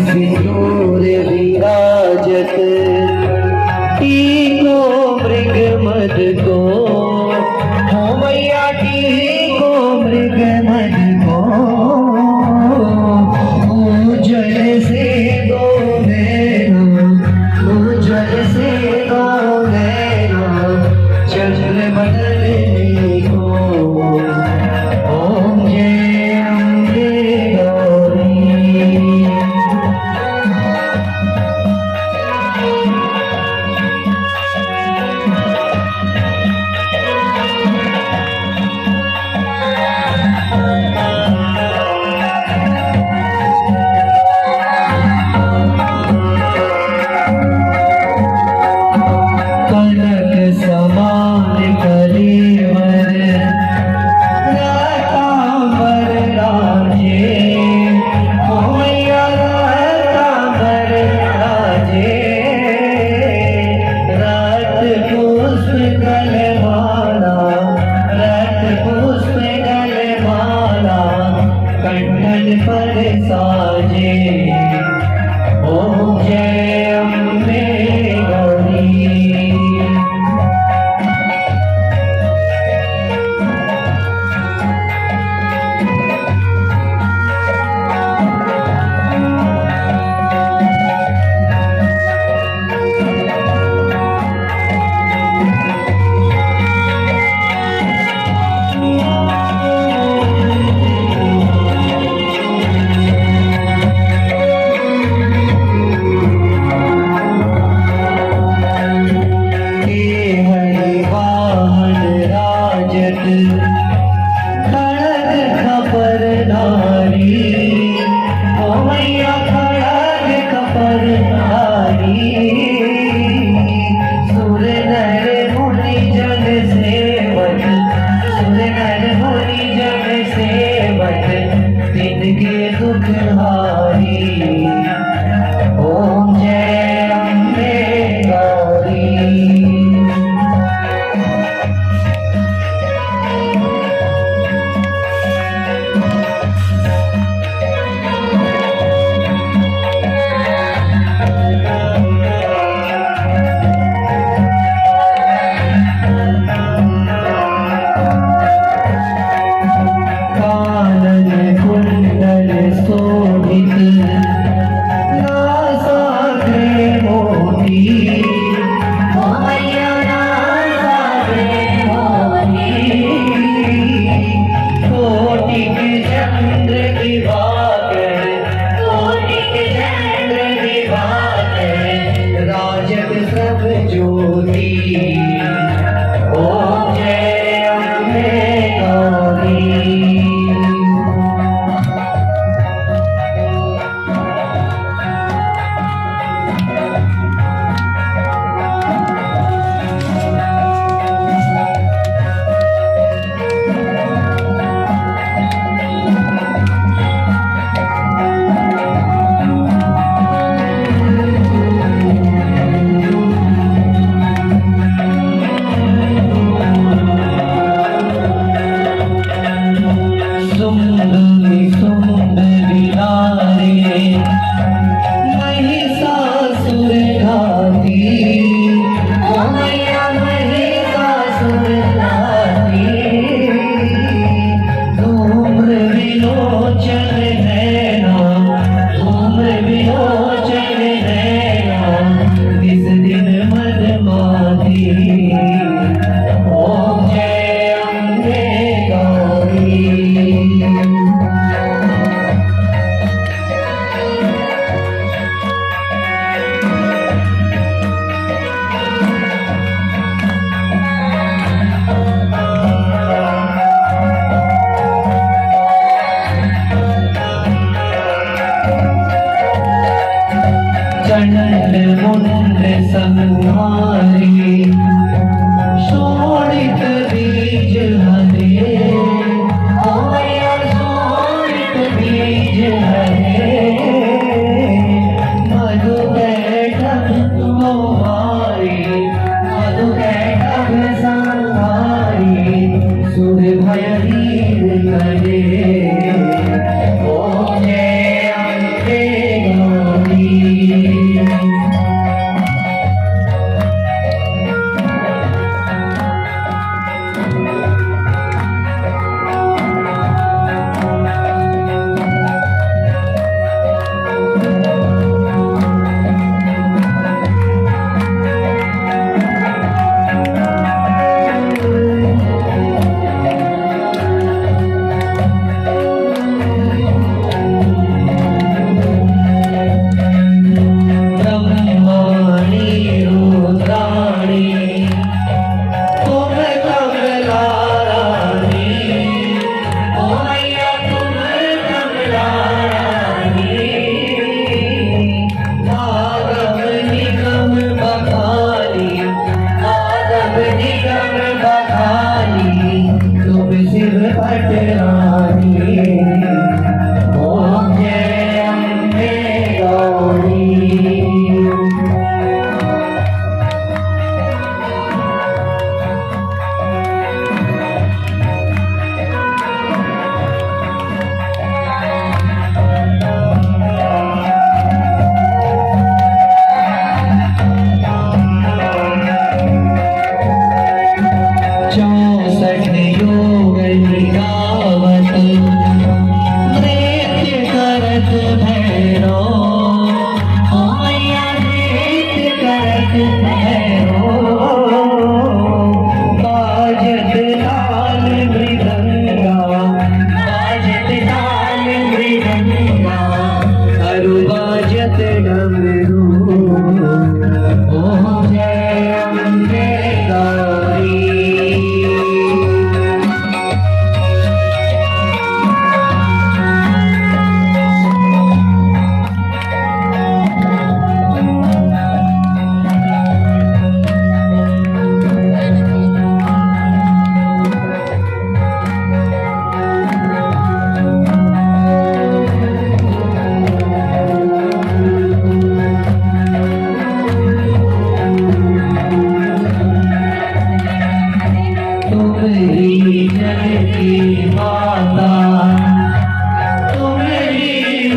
सिंदूर विराजत टीको मृग मद को हो मैया टीको मृग मद को उज्जवल से दो नैना उज्जवल से दो नैना चंद्र बदलने को ओम जय अम्बे गौरी। कंठन पर साजे ओम जय अम्बे गौरी। ओम जय अम्बे गौरी।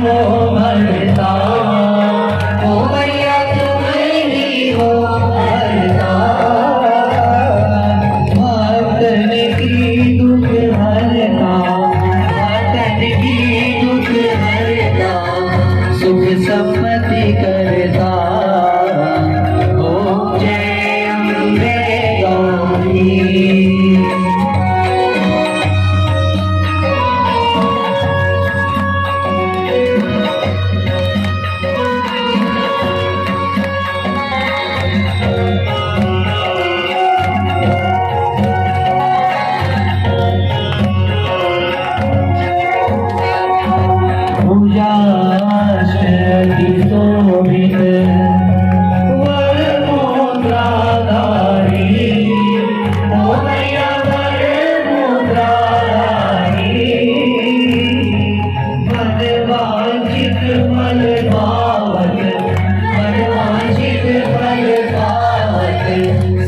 वो भरता, ओ मैया तुम्हारी वो भरता, भक्तन की दुख हरता, भक्तन की दुख हरता, सुख सम्मति करता। ओम जय अम्बे गौरी।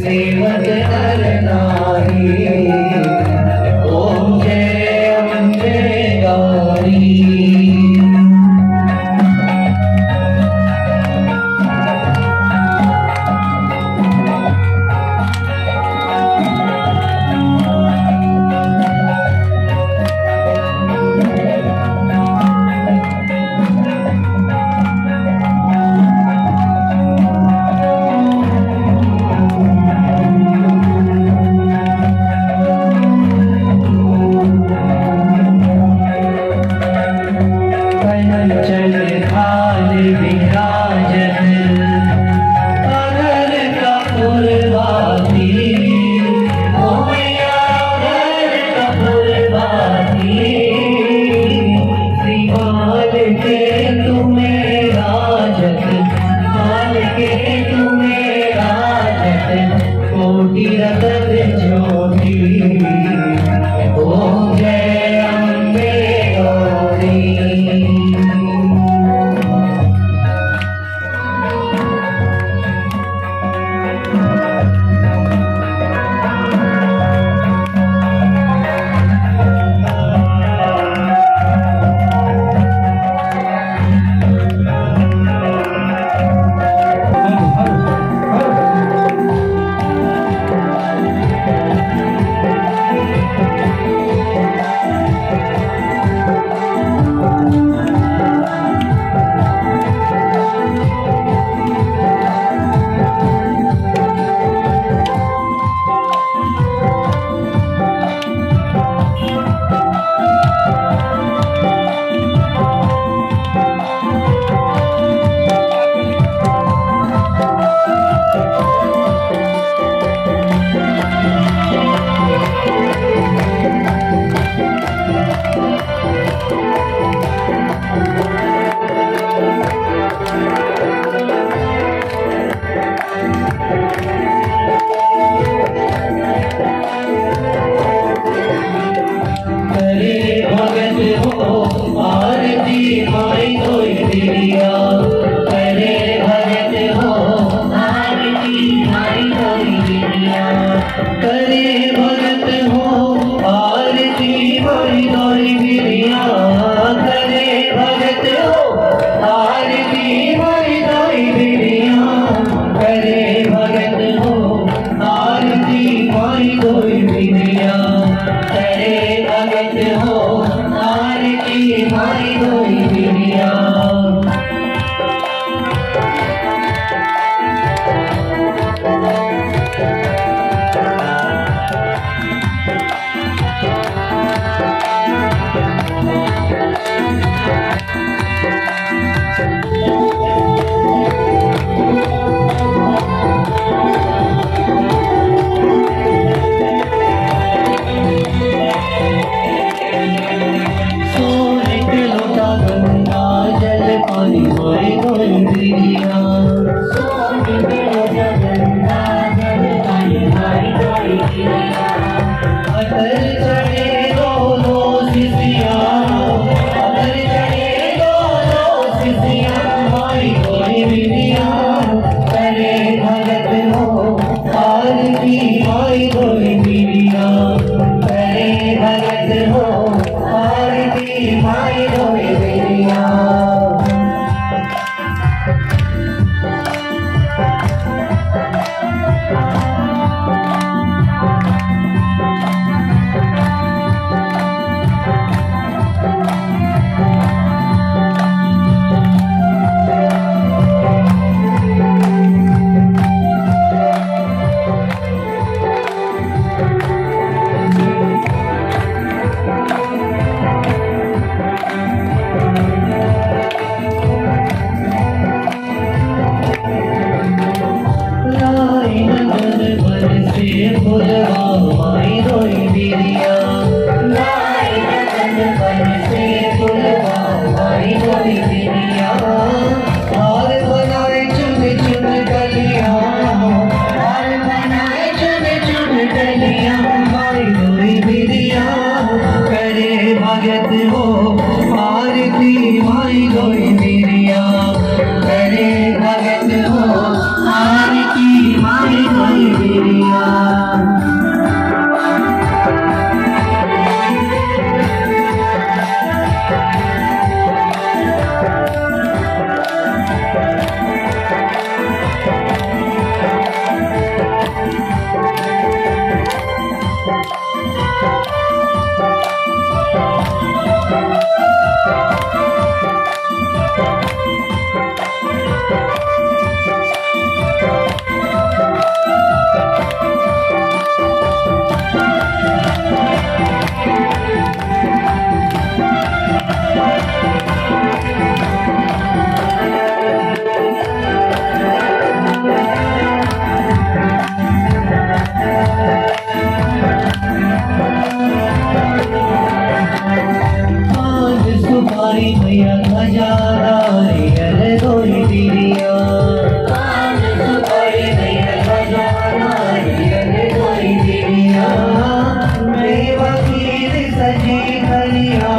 सेवक नर नारी, ओम जय अम्बे गौरी। चल खाल विराजन अगर कपूरवाती, ओ मैया अगर कपूरवाती, श्रीमाल के तुम्हें राजत, माल के तुम्हें राजत, कोटि रतन ज्योति। ओम जय अम्बे गौरी। करे भगत हो आरती माई गौरी बिरिया, करे भगत हो आरती माई गौरी बिरिया, करे भगत हो आरती माई गौरी बिरिया, करे भगत हो आरती माई गौरी बिरिया। माई गोई बिरिया करे भगत हो आरती माई गोई बिरिया। सुपारी मैया खजाना अरे गोई बिरिया सुपारी मैया खजाना अरे गोई बिरिया। मेवा खीर सजी खलिया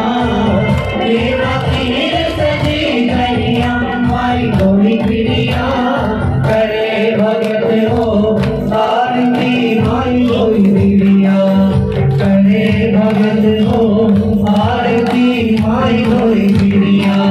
मेवा खीर सजी खलिया माई गोई बिरिया करे भगत हो आरती माई गोई बिरिया करे भगत हो आरती माई गोई बिरिया।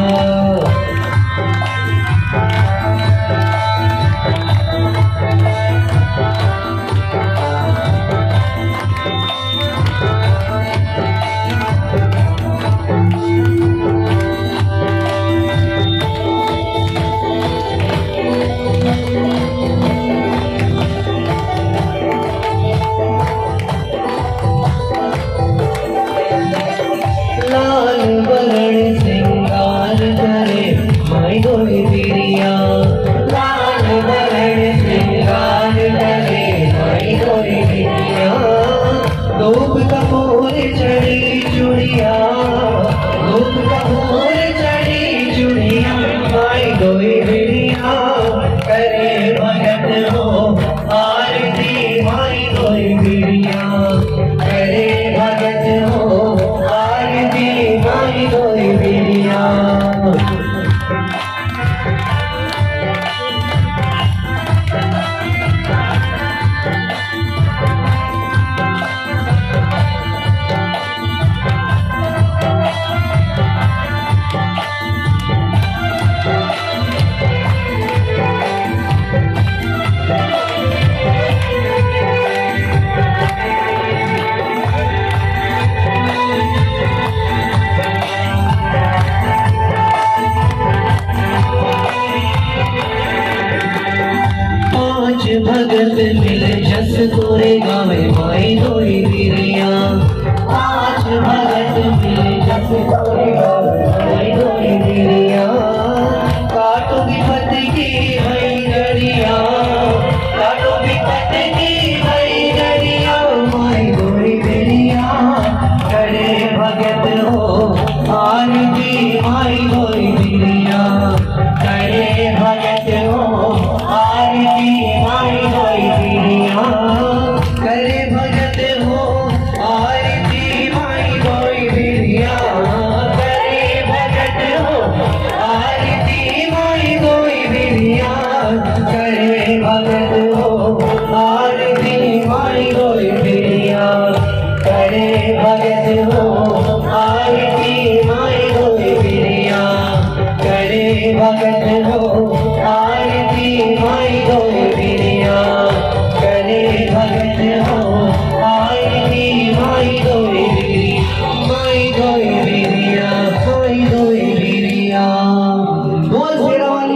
लाल वरण सिंगार करे माई गोई बिरिया लाल वरण सिंगार करे माई गोई बिरिया। धूप कपूर चढ़ी चूड़िया धूप कपूर चढ़ी चूड़िया माई गोई बिरिया करे भगत हो आरती माई गोई बिरिया करे भगत हो आरती माई गोई बिरिया। भगत मिल जस को